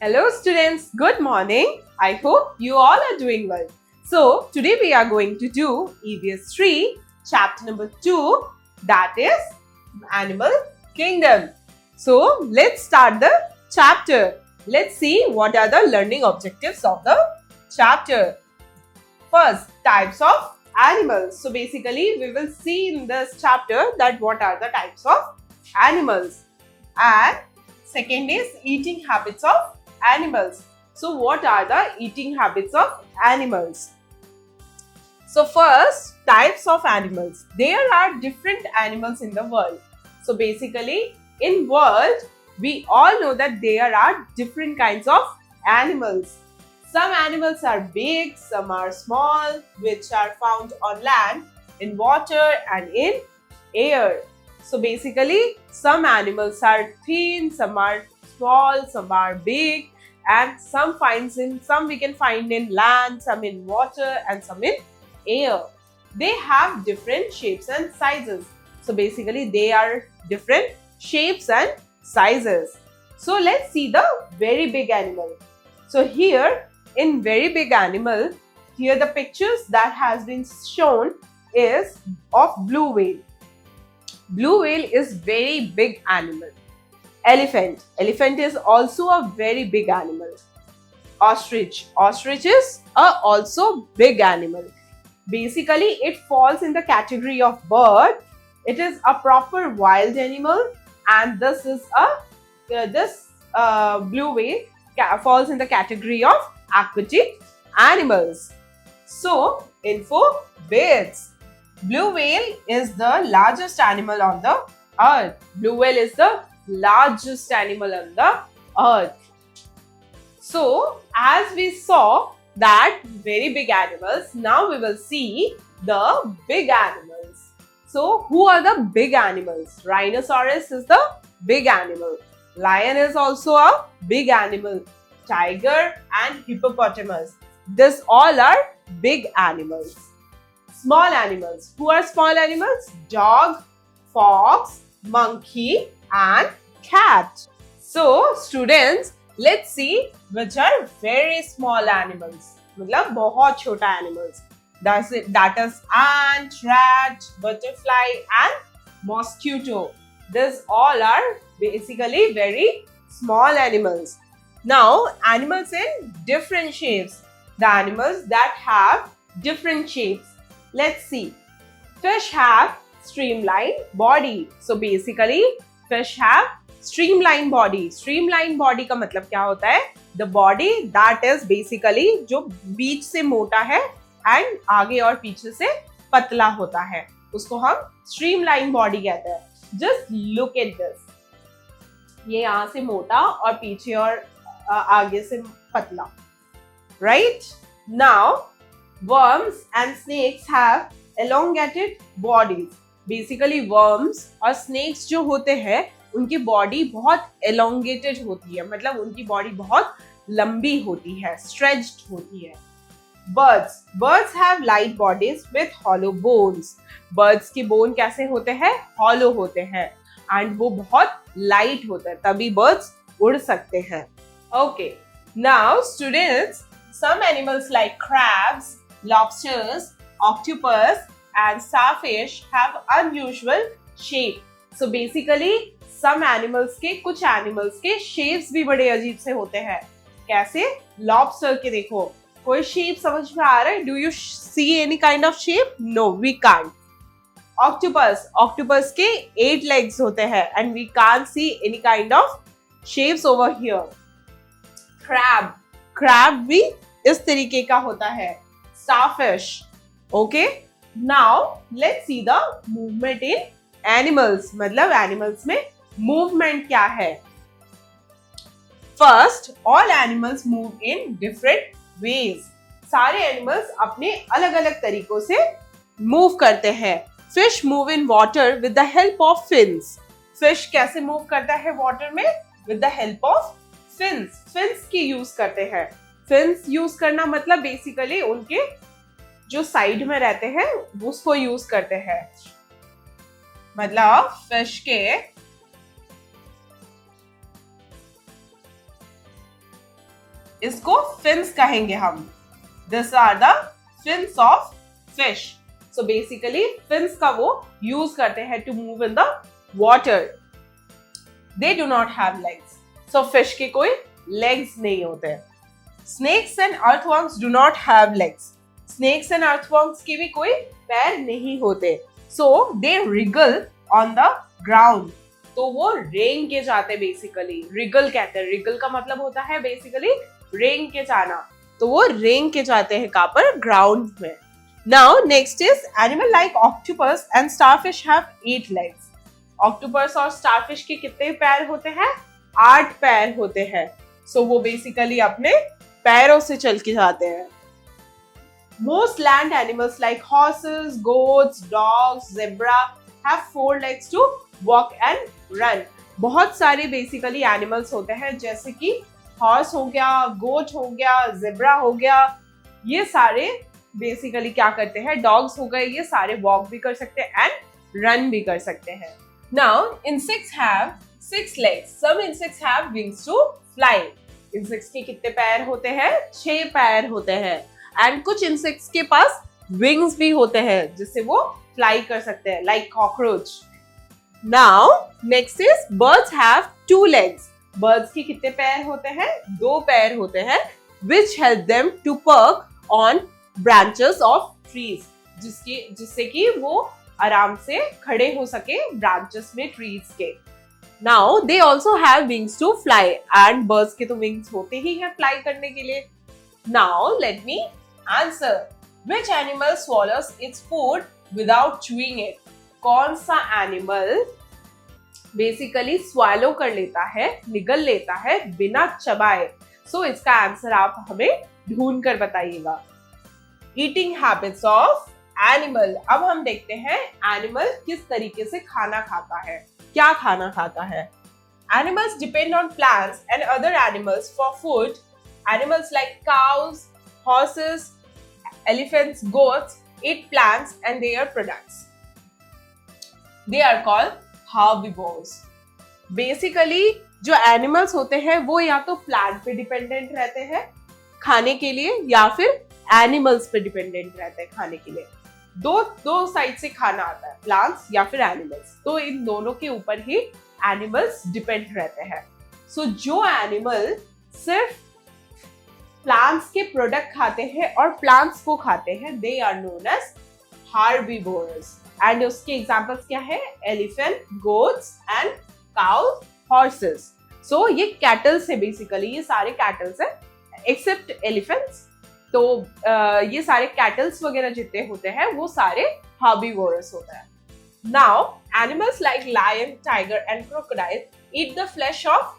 Hello students, good morning. I hope you all are doing well. So today we are going to do EVS 3 chapter number 2, that is Animal Kingdom. So let's start the chapter. Let's see what are the learning objectives of the chapter. First, types of animals. So basically we will see in this chapter that what are the types of animals. And second is eating habits of animals. So what are the eating habits of animals? So first, types of animals. There are different animals in the world. So basically in world, we all know that there are different kinds of animals. Some animals are big, some are small, which are found on land, in water and in air. So basically, some animals are thin, some are small, some are big, and some we can find in land, some in water, and some in air. They have different shapes and sizes. So basically, they are different shapes and sizes. So let's see the very big animal. So here, in very big animal, here the pictures that has been shown is of blue whale. Blue whale is very big animal. Elephant. Elephant is also a very big animal. Ostrich. Ostrich is also big animal. Basically, it falls in the category of bird. It is a proper wild animal, and this is blue whale falls in the category of aquatic animals. So, info birds. Blue whale is the largest animal on the earth. Blue whale is the largest animal on the earth. So, as we saw that very big animals, now we will see the big animals. So, who are the big animals? Rhinoceros is the big animal. Lion is also a big animal. Tiger and hippopotamus. This all are big animals. Small animals. Who are small animals? Dog, fox, monkey and cat. So students, let's see which are very small animals. मतलब बहुत छोटा animals. That is ant, rat, butterfly and mosquito. These all are basically very small animals. Now, animals in different shapes. The animals that have different shapes. Let's see. Fish have streamlined body. So basically, fish have streamlined body. Streamlined body का मतलब क्या होता है? The body that is basically जो बीच से मोटा है and आगे और पीछे से पतला होता है, उसको हम streamlined body कहते हैं. Just look at this. ये यहाँ से मोटा और पीछे और आगे से पतला. Right? Now, worms and snakes have elongated bodies. Basically, worms और snakes जो होते हैं, उनकी body बहुत elongated होती है. मतलब उनकी body बहुत लंबी होती है, stretched होती है. Birds have light bodies with hollow bones. Birds के bone कैसे होते हैं? Hollow होते हैं. And वो बहुत light होते हैं. तभी birds उड़ सकते हैं. Okay. Now, students, some animals like crabs, lobsters, octopus and starfish have unusual shape. So basically, some animals के कुछ animals के shapes भी बड़े अजीब से होते हैं. कैसे? Lobster के देखो, कोई shape समझ में आ रहा है? Do you see any kind of shape? No, we can't. Octopus के 8 legs होते हैं and we can't see any kind of shapes over here. Crab भी इस तरीके का होता है. Starfish. Okay. Now let's see the movement in animals. मतलब animals में movement क्या है? First, all animals move in different ways. सारे animals अपने अलग-अलग तरीकों से move करते हैं. Fish move in water with the help of fins. Fish कैसे move करता है water में? With the help of fins. Fins की use करते हैं. Fins use करना मतलब basically उनके जो साइड में रहते हैं उसको यूज करते हैं. मतलब फिश के इसको फिन्स कहेंगे हम. These are the fins of fish. So basically fins का वो use करते हैं to move in the water. They do not have legs. So fish के कोई legs नहीं होते. Snakes and earthworms do not have legs. Snakes and earthworms के भी कोई पैर नहीं होते. So they wriggle on the ground. तो वो रेंग के जाते बेसिकली. रिगल कहते हैं. रिगल का मतलब होता है बेसिकली रेंग के जाना. तो वो रेंग के जाते हैं कहाँ पर? ग्राउंड में. Now next is animal like octopus and starfish have 8 legs. Octopus और स्टारफिश के कितने पैर होते हैं? 8 पैर होते हैं. सो वो बेसिकली अपने पैरों से चल के जाते हैं. Most land animals like horses, goats, dogs, zebra have 4 legs to walk and run. बहुत सारे बेसिकली एनिमल्स होते हैं जैसे कि हॉर्स हो गया, गोट हो गया, जेब्रा हो गया. ये सारे बेसिकली क्या करते हैं? डॉग्स हो गए. ये सारे वॉक भी कर सकते हैं एंड रन भी कर सकते हैं. Now insects have 6 legs. Some insects have wings to fly. Insects के कितने पैर होते हैं? 6 पैर होते हैं. एंड कुछ इंसेक्ट्स के पास विंग्स भी होते हैं जिससे वो फ्लाई कर सकते हैं, like cockroach. Now next is birds have 2 legs. Birds के कितने पैर होते हैं? 2 पैर होते हैं. Which help them to perch on branches of trees. जिससे कि वो आराम से खड़े हो सके ब्रांचेस में ट्रीज के. Now they also have wings to fly. And birds के तो विंग्स होते ही हैं फ्लाई करने के लिए. Now let me answer. Which animal swallows its food without chewing it? कौन सा एनिमल बेसिकली swallow कर लेता है, निगल लेता है बिना चबाए? So इसका आंसर आप हमें ढूंढ कर बताइएगा. Eating habits of animal. अब हम देखते हैं एनिमल किस तरीके से खाना खाता है. क्या खाना खाता है? Animals depend on plants and other animals for food. Animals like cows, horses, elephants, goats eat plants and their products. They are called herbivores. Basically, जो animals होते हैं वो या तो plant पे dependent रहते हैं खाने के लिए या फिर animals पे dependent रहते हैं खाने के लिए. दो साइड से खाना आता है, plants या फिर animals. तो इन दोनों के ऊपर ही animals depend रहते हैं. So जो animal सिर्फ प्लांट्स के प्रोडक्ट खाते हैं और प्लांट्स को खाते हैं, they are known as herbivores. And उसके एग्जांपल्स क्या है? Elephant, goats and cows, horses. So ये कैटल्स है बेसिकली. ये सारे कैटल्स है एक्सेप्ट एलिफेंट्स. तो ये सारे कैटल्स वगैरह जितने होते हैं वो सारे हार्बीवोरस होते हैं. Now animals like lion, tiger and crocodile eat the flesh of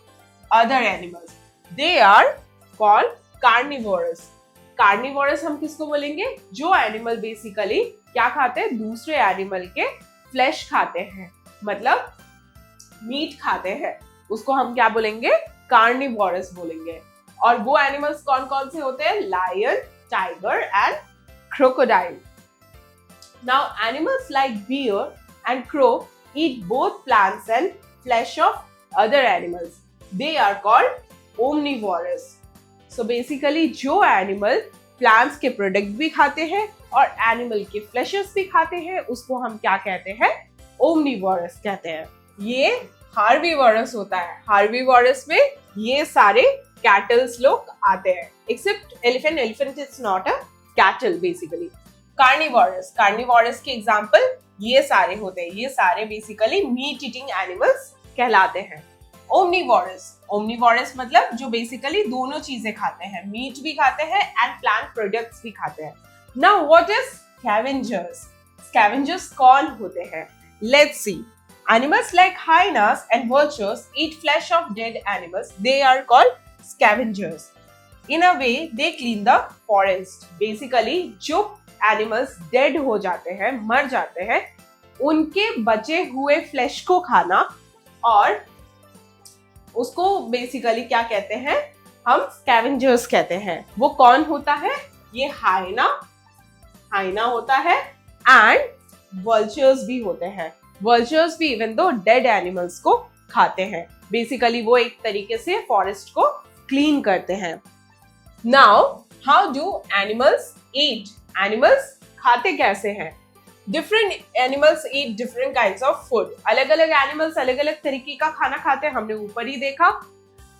other animals. They are called carnivorous. Carnivorous हम किसको बोलेंगे? जो एनिमल बेसिकली क्या खाते हैं? दूसरे एनिमल के फ्लैश खाते हैं, मतलब मीट खाते हैं. उसको हम क्या बोलेंगे? कार्निवोरस बोलेंगे. और वो एनिमल्स कौन कौन से होते हैं? Lion, tiger and crocodile. Now animals like bear and crow eat both plants and flesh of other animals. They are called omnivorous. So basically जो एनिमल प्लांट्स के प्रोडक्ट भी खाते हैं और एनिमल के फ्लैशेस भी खाते हैं उसको हम क्या कहते हैं? ओमनिवोरस कहते हैं. ये हार्बीवोरस होता है. हार्बीवोरस में ये सारे कैटल्स लोग आते हैं except elephant. Elephant is not a cattle basically. Carnivorous. Carnivorous के एग्जांपल ये सारे होते हैं. ये सारे बेसिकली मीट ईटिंग एनिमल्स कहलाते हैं. ओमनिवोरस. ओमनिवोरस मतलब जो बेसिकली दोनों चीजें खाते हैं, मीट भी खाते हैं एंड प्लांट प्रोडक्ट्स भी खाते हैं. Now what is scavengers? Scavengers कौन होते हैं? Let's see. Animals like hyenas and vultures eat flesh of dead animals. They are called scavengers. In a way they clean the forest. Basically जो animals dead हो जाते हैं, मर जाते हैं, उनके बचे हुए फ्लैश को खाना और उसको बेसिकली क्या कहते हैं? हम स्कैवेंजर्स कहते हैं. वो कौन होता है? ये हाइना होता है एंड वर्चर्स भी होते हैं. वर्चर्स भी इवन दो डेड एनिमल्स को खाते हैं. बेसिकली वो एक तरीके से फॉरेस्ट को क्लीन करते हैं. Now how do animals eat? Animals खाते कैसे हैं? Different animals eat different kinds of food. अलग अलग एनिमल्स अलग अलग तरीके का खाना खाते हैं, हमने ऊपर ही देखा।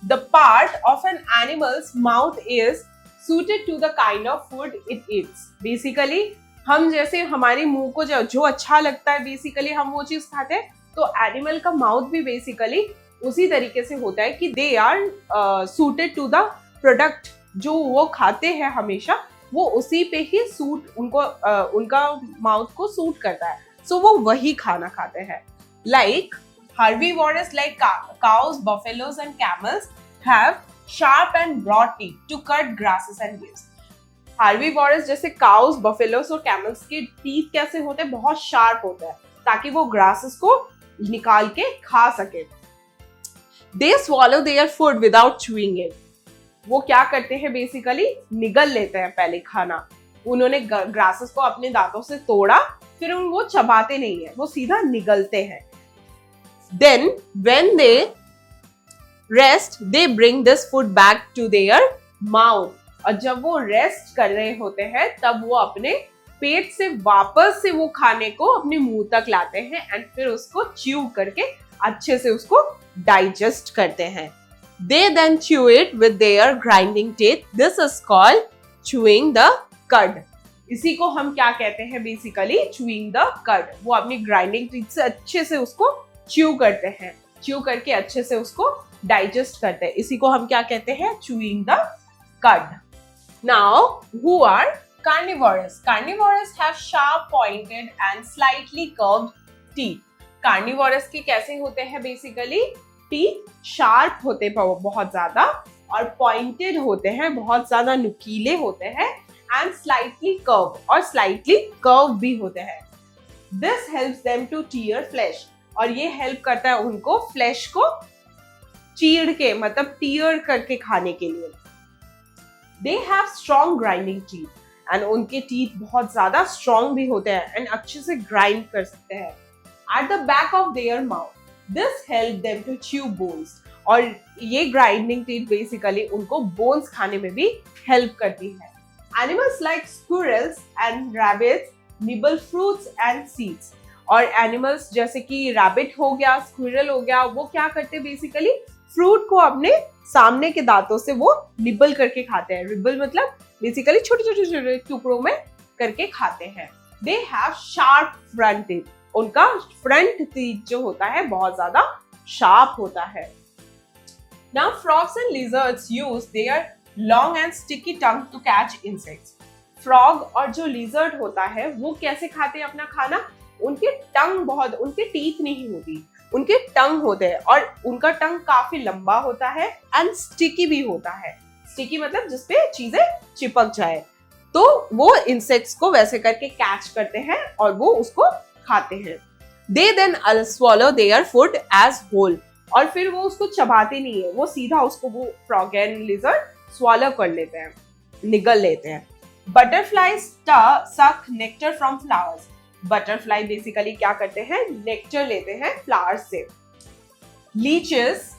The part of an animal's mouth is suited to the kind of food it eats। Basically हम जैसे हमारे मुंह को जो अच्छा लगता है बेसिकली हम वो चीज खाते हैं, तो एनिमल का माउथ भी बेसिकली उसी तरीके से होता है कि they are suited to the product जो वो खाते हैं, हमेशा वो उसी पे ही सूट उनको उनका माउथ को सूट करता है, सो वो वही खाना खाते हैं। Like herbivores like cows, buffaloes and camels have sharp and broad teeth to cut grasses and leaves। herbivores जैसे cows, buffaloes और camels के teeth कैसे होते हैं? बहुत sharp होते हैं ताकि वो grasses को निकाल के खा सके। They swallow their food without chewing it। वो क्या करते हैं? बेसिकली निगल लेते हैं पहले खाना। उन्होंने ग्रासेस को अपने दांतों से तोड़ा, फिर वो चबाते नहीं है, वो सीधा निगलते हैं। Then when they rest, they bring this food back to their mouth। और जब वो रेस्ट कर रहे होते हैं तब वो अपने पेट से वापस से वो खाने को अपने मुंह तक लाते हैं एंड फिर उसको च्यू करके अच्छे से उसको डाइजेस्ट करते हैं। They then chew it with their grinding teeth। This is called chewing the cud। इसी को हम क्या कहते हैं? Basically chewing the cud। वो अपनी ग्राइंडिंग टीथ से अच्छे से उसको च्यू करते हैं, च्यू करके अच्छे से उसको डाइजेस्ट करते हैं। इसी को हम क्या कहते हैं? chewing the cud। Now, who are carnivores? Carnivores have sharp pointed and slightly curved teeth। Carnivores के कैसे होते हैं? बेसिकली टीथ शार्प होते हैं बहुत ज्यादा, और पॉइंटेड होते हैं, बहुत ज्यादा नुकीले होते हैं, एंड स्लाइटली कर्व, और स्लाइटली कर्व भी होते हैं। This helps them to tear flesh. और ये हेल्प करता है उनको फ्लैश को चीर के, मतलब टीयर करके खाने के लिए। They have strong grinding teeth. And उनके टीथ बहुत ज्यादा स्ट्रॉन्ग भी होते हैं एंड अच्छे से ग्राइंड कर सकते हैं। At the back of their mouth, this help them to chew bones. और ये ग्राइंडिंग टीथ बेसिकली उनको बोन्स खाने में भी हेल्प करती है। Animals like squirrels and rabbits nibble fruits and seeds. और एनिमल्स जैसे कि रैबिट हो गया, स्क्विरल हो गया, वो क्या करते हैं? बेसिकली फ्रूट को अपने सामने के दांतों से वो निबल करके खाते हैं। निबल मतलब बेसिकली छोटे छोटे छोटे टुकड़ों में करके खाते हैं। They have sharp front teeth. उनका फ्रंट टीथ जो होता है बहुत ज्यादा शार्प होता है। Now frogs and lizards use their long and sticky tongue to catch insects। Frog और जो लिजर्ड होता है वो कैसे खाते हैं अपना खाना? उनके टीथ नहीं होती, उनके टंग होते हैं, और उनका टंग काफी लंबा होता है एंड स्टिकी भी होता है। स्टिकी मतलब जिसपे चीजें चिपक जाए, तो वो इंसेक्ट्स को वैसे करके कैच करते हैं और वो उसको खाते हैं। They then swallow their food as whole। और फिर वो उसको चबाते नहीं है, वो सीधा उसको वो फ्रॉग एंड लिजर्ड स्वॉलो कर लेते हैं, निगल लेते हैं। Butterflies suck nectar from flowers। Butterfly basically क्या करते हैं? नेक्टर लेते हैं फ्लावर्स से। Leches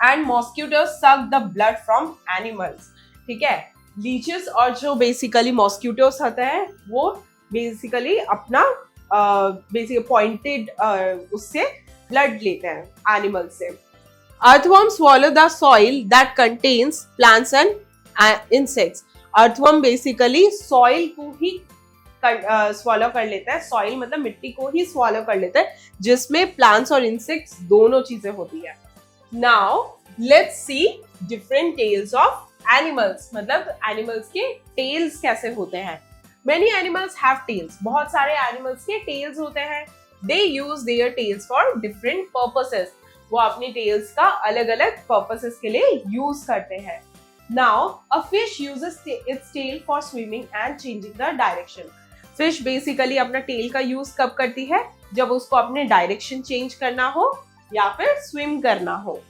and mosquitoes suck the blood from animals. ठीक है, लीचेस और जो बेसिकली मॉस्किटोज होते हैं वो बेसिकली अपना पॉइंटेड उससे ब्लड लेते हैं एनिमल से। Earthworm swallow the soil that contains plants and insects। Earthworm basically soil को ही स्वॉलो कर लेता है। सॉइल मतलब मिट्टी को ही स्वॉलो कर लेता है जिसमें प्लांट्स और इंसेक्ट्स दोनों चीजें होती है। Now let's see different tails of animals. मतलब एनिमल्स के टेल्स कैसे होते हैं। Many animals have tails. बहुत सारे एनिमल्स के टेल्स होते हैं। They use their tails for different purposes. वो अपनी टेल्स का अलग अलग पर्पसेस के लिए यूज करते हैं। Now a fish uses its tail for swimming and changing the direction. Fish basically अपना टेल का यूज कब करती है? जब उसको अपने डायरेक्शन चेंज करना हो या फिर स्विम करना हो।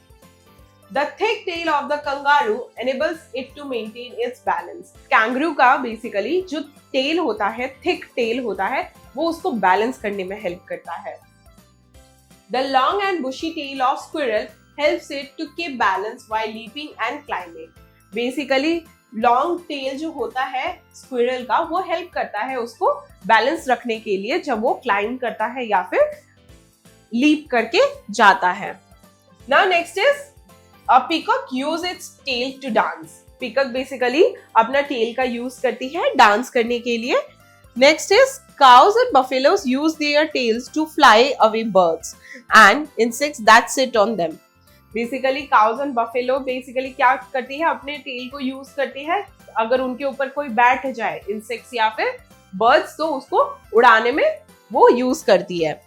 The thick tail of the kangaroo enables it to maintain its balance। Kangaroo का बेसिकली जो टेल होता है, थिक टेल होता है, वो उसको बैलेंस करने में हेल्प करता है। The long and bushy tail of squirrel helps it to keep balance while leaping and climbing। Basically long tail जो होता है स्क्विरल का, वो हेल्प करता है उसको बैलेंस रखने के लिए जब वो क्लाइंब करता है या फिर लीप करके जाता है. Now next is a peacock use its tail to dance. Peacock basically अपना टेल का यूज करती है डांस करने के लिए. Next is cows and buffaloes use their tails to fly away birds and insects that sit on them. Basically cause and buffalo basically क्या करती है, अपने टेल को यूज करती है अगर उनके ऊपर कोई बैठ जाए इंसेक्ट्स या फिर बर्ड्स, तो उसको उड़ाने में वो यूज करती है.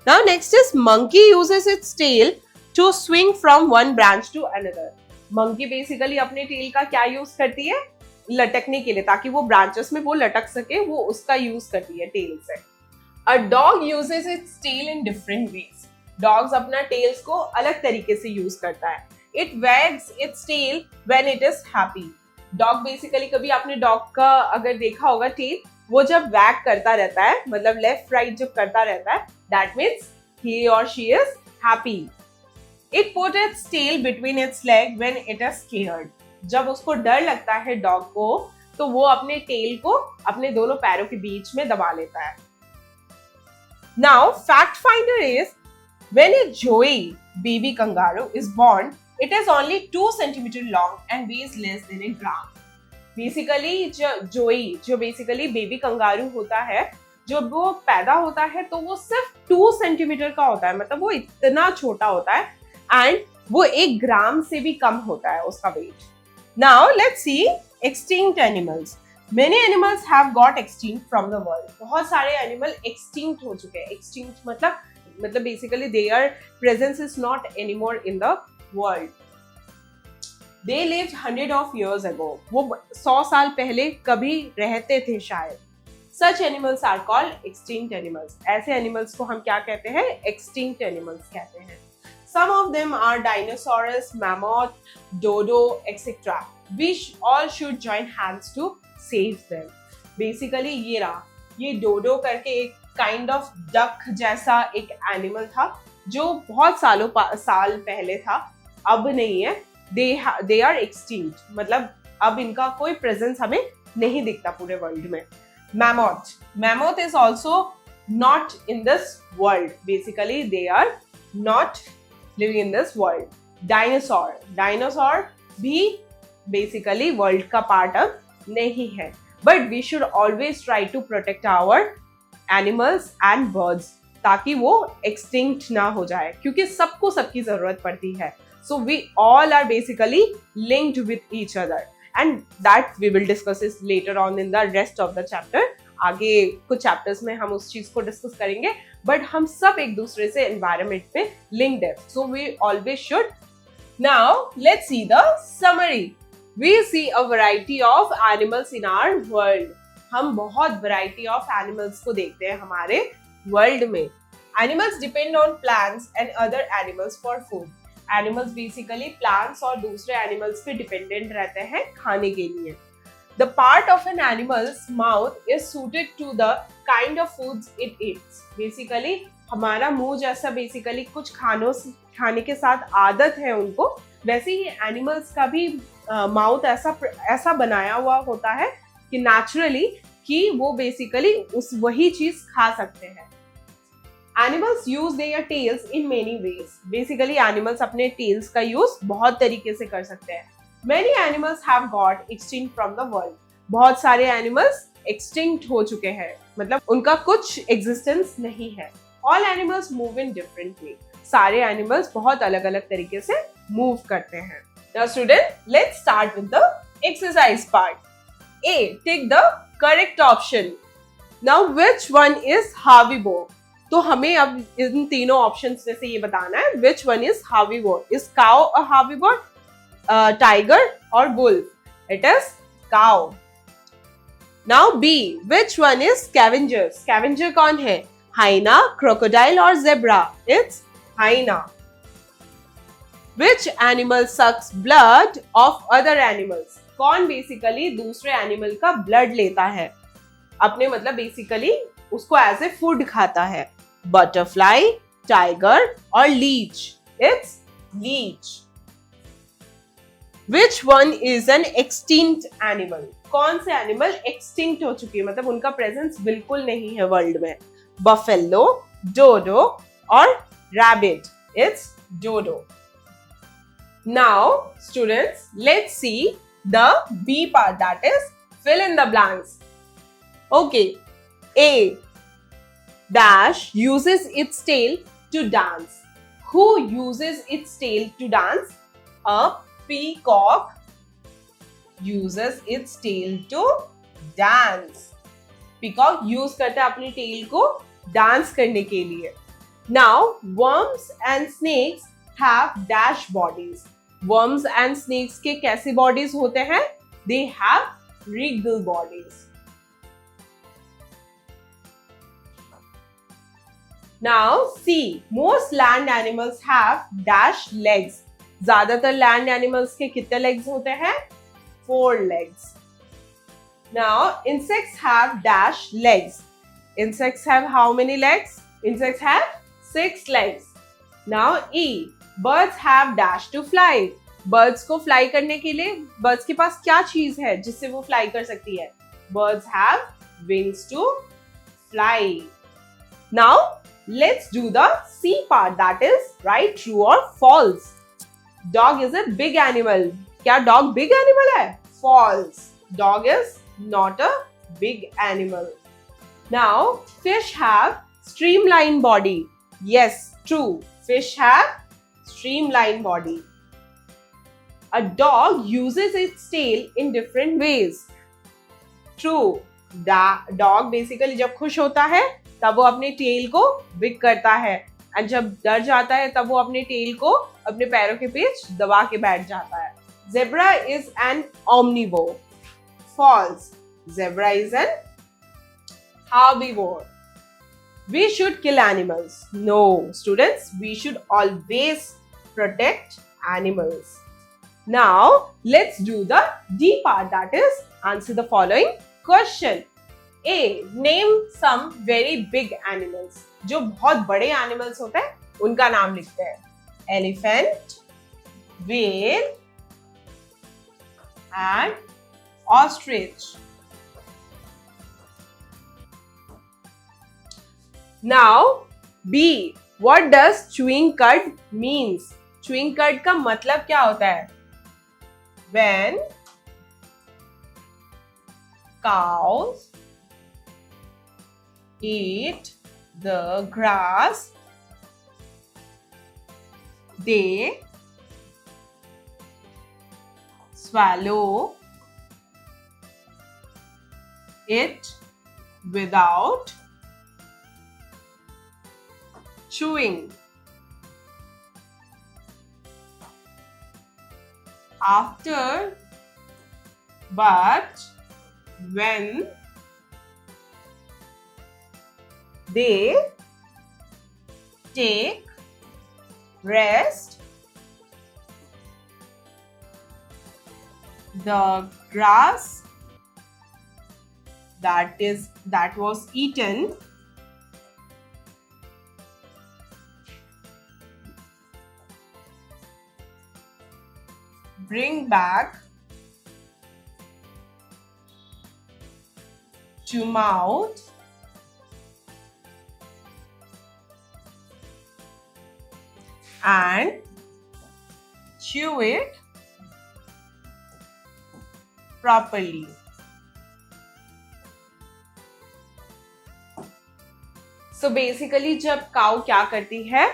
Now next is monkey uses its tail to swing from one branch to another. Monkey basically अपने टेल का क्या यूज करती है, लटकने के लिए, ताकि वो ब्रांचेस में वो लटक सके, वो उसका यूज करती है टेल से. A dog uses its tail in different ways. Dogs अपना टेल्स को अलग तरीके से यूज करता है. It wags its tail when it is happy. Dog basically, कभी आपने डॉग का अगर देखा होगा टेल, वो जब वैग करता रहता है, मतलब लेफ्ट राइट जब करता रहता है, दैट मीन्स ही और she is happy. It put its tail between its leg when it is scared. जब उसको डर लगता है डॉग को, तो वो अपने टेल को अपने दोनों पैरों के बीच में दबा लेता है. Now fact finder is when a joey baby kangaroo is born, it is only 2 centimeter long and weighs less than a gram. Basically जो बेसिकली बेबी कंगारू होता है, जब वो पैदा होता है तो वो सिर्फ 2 सेंटीमीटर का होता है, मतलब वो इतना छोटा होता है एंड वो 1 ग्राम से भी कम होता है उसका weight. Now let's see extinct animals. Many animals have got extinct from the world. बहुत सारे एनिमल एक्सटिंक्ट हो चुके हैं. एक्सटिंक्ट मतलब basically their presence is not anymore in the world. They lived 100 of years ago. वो 100 साल पहले कभी रहते थे शायद. Such animals are called extinct animals. ऐसे animals को हम क्या कहते हैं? Extinct animals कहते हैं. Some of them are dinosaurs, mammoth, dodo, etc. We all should join hands to save them. Basically ये रहा, ये डोडो करके एक काइंड ऑफ डक जैसा एक एनिमल था जो बहुत साल पहले था, अब नहीं है. दे आर एक्सटिंक्ट, मतलब अब इनका कोई प्रेजेंस हमें नहीं दिखता पूरे वर्ल्ड में. Mammoth is also not in this world. Basically they are not living in this world. Dinosaur भी बेसिकली वर्ल्ड का पार्ट अब नहीं है. But we should always try to protect our animals and birds, ताकि वो extinct ना हो जाए, क्योंकि सबको सबकी जरूरत पड़ती है. So we all are basically linked with each other and that we will discuss it later on in the rest of the chapter. आगे कुछ चैप्टर्स में हम उस चीज को डिस्कस करेंगे, बट हम सब एक दूसरे से एनवायरमेंट पे लिंक्ड है. So we always should. Now let's see the summary. We see a variety of animals in our world. हम बहुत वैरायटी ऑफ एनिमल्स को देखते हैं हमारे वर्ल्ड में. Animals depend on plants and other animals for food. Animals basically plants और दूसरे animals पे डिपेंडेंट रहते हैं खाने के लिए. The part of an animal's mouth is suited to the kind of foods it eats. Basically हमारा मुंह जैसा बेसिकली कुछ खाने के साथ आदत है उनको, वैसे ही एनिमल्स का भी माउथ ऐसा बनाया हुआ होता है कि नेचुरली कि वो बेसिकली वही चीज खा सकते हैं. Animals use their tales in many ways. Basically animals अपने टेल्स का यूज बहुत तरीके से कर सकते हैं. Many animals have got extinct from the world. बहुत सारे एनिमल्स एक्सटिंक्ट हो चुके हैं, मतलब उनका कुछ एग्जिस्टेंस नहीं है. All animals move in different way. सारे एनिमल्स बहुत अलग अलग तरीके से मूव करते हैं. Now student, let's start with the exercise part. A. Take the correct option. Now, which one is herbivore? तो हमें अब इन तीनों ऑप्शंस में से ये बताना है which one is herbivore. Is cow a herbivore, tiger or wolf? It is cow. Now B. Which one is scavenger? Scavenger कौन है? Hyena, crocodile or zebra? It's hyena. Which animal sucks blood of other animals? कौन basically दूसरे animal का blood लेता है अपने, मतलब basically उसको एज ए फूड खाता है? बटरफ्लाई, टाइगर और leech? It's leech. Which one is an extinct animal? कौन से एनिमल एक्सटिंक्ट हो चुकी है, मतलब उनका प्रेजेंस बिल्कुल नहीं है वर्ल्ड में? बफेलो, डोडो और rabbit. It's dodo. Now, students, let's see the B part, that is fill in the blanks. Okay. A dash uses its tail to dance. Who uses its tail to dance? A peacock uses its tail to dance. Peacock use करता है अपनी tail को dance करने के लिए. Now, worms and snakes have dash bodies. Worms and snakes के कैसे bodies होते हैं? They have regal bodies. Now, see, most land animals have dash legs. ज्यादातर land animals के कितने legs होते हैं? 4 legs. Now, insects have dash legs. Insects have how many legs? Insects have 6 legs. Now, E. Birds have dash to fly. Birds को fly करने के लिए birds के पास क्या चीज है जिससे वो fly कर सकती है? Birds have wings to fly. Now, let's do the C part, that is right, true or false. Dog is a big animal. क्या dog big animal है? False. Dog is not a big animal. Now, fish have streamlined body. Yes, true. Fish have streamlined body. A dog uses its tail in different ways. True. Dog basically जब खुश होता है तब वो अपने tail को wig करता है, और जब डर जाता है तब वो अपने टेल को अपने पैरों के बीच दबा के बैठ जाता है. Zebra is an omnivore. False. Zebra is an herbivore. We should kill animals. No, students, we should always protect animals. Now, let's do the D part, that is answer the following question. A. Name some very big animals. जो बहुत बड़े animals होते हैं उनका नाम लिखते हैं. Elephant, whale and ostrich. Now, B. What does chewing cud means? Chewing cud का मतलब क्या होता है? When cows eat the grass, they swallow it without chewing. After, but when they take rest, the grass that was eaten bring back to mouth and chew it properly. So basically जब काऊ क्या करती है,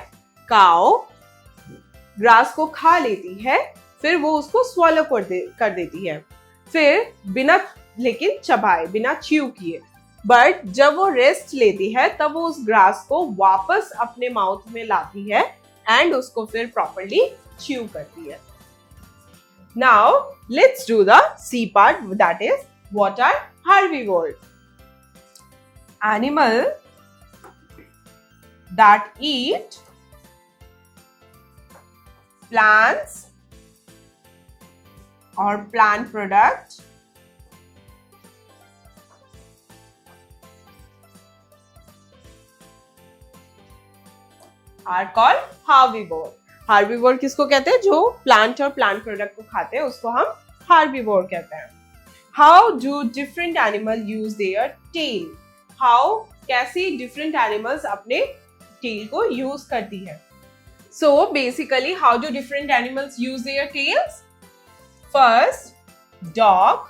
काऊ grass को खा लेती है, फिर वो उसको swallow कर देती है, फिर बिना लेकिन चबाए, बिना च्यू किए. बट जब वो रेस्ट लेती है तब वो उस ग्रास को वापस अपने माउथ में लाती है एंड उसको फिर प्रॉपर्ली च्यू करती है. Now let's do the C part, that is what are herbivores. Animal that eat plants or plant product are called herbivore. Herbivore किसको कहते हैं? जो प्लांट और प्लांट प्रोडक्ट को खाते हैं उसको हम हार्बीवोर कहते हैं. How do different animal use their tail? How कैसे डिफरेंट एनिमल्स अपने टेल को यूज करती है. So basically, how do different animals use their tails? First, dog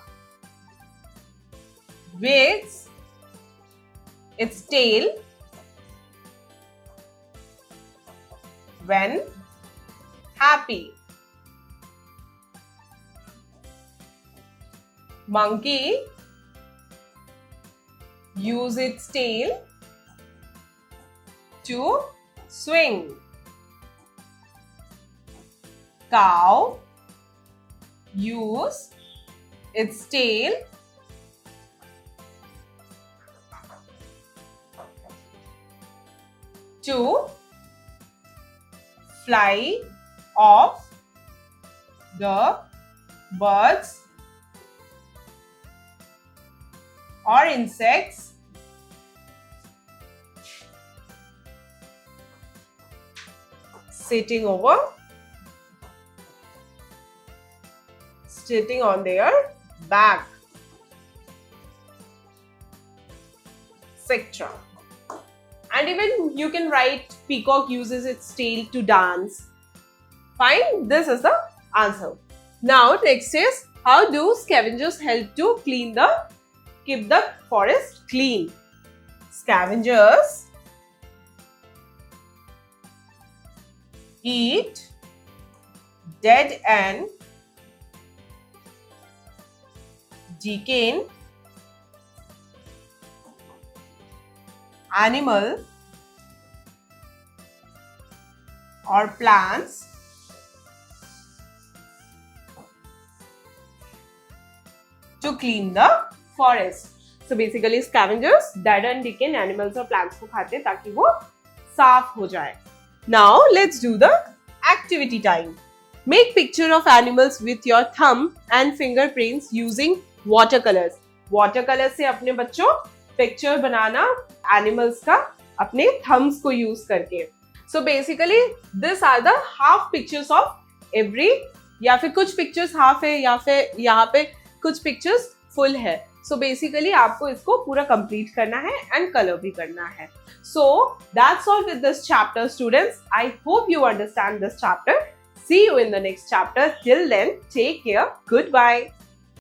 wags its tail when happy. Monkey use its tail to swing. Cow use its tail to fly off the birds or insects sitting on their back, etc. And even you can write peacock uses its tail to dance. Fine, this is the answer. Now next is, how do scavengers help to keep the forest clean? Scavengers eat dead and decaying animal or plants to clean the forest. So basically scavengers dead and decaying animals or plants को खाते हैं ताकि वो साफ हो जाए. Now let's do the activity time. Make picture of animals with your thumb and fingerprints using watercolors. Watercolors से अपने बच्चों पिक्चर बनाना एनिमल्स का अपने थम्स को यूज करके. So basically this are the half pictures of every, या फिर कुछ पिक्चर्स हाफ है या फिर यहाँ पे कुछ पिक्चर्स फुल है. So basically आपको इसको पूरा कंप्लीट करना है एंड कलर भी करना है. So that's all with this chapter, students. I hope you understand this chapter. See you in the next chapter. Till then, take care. Goodbye.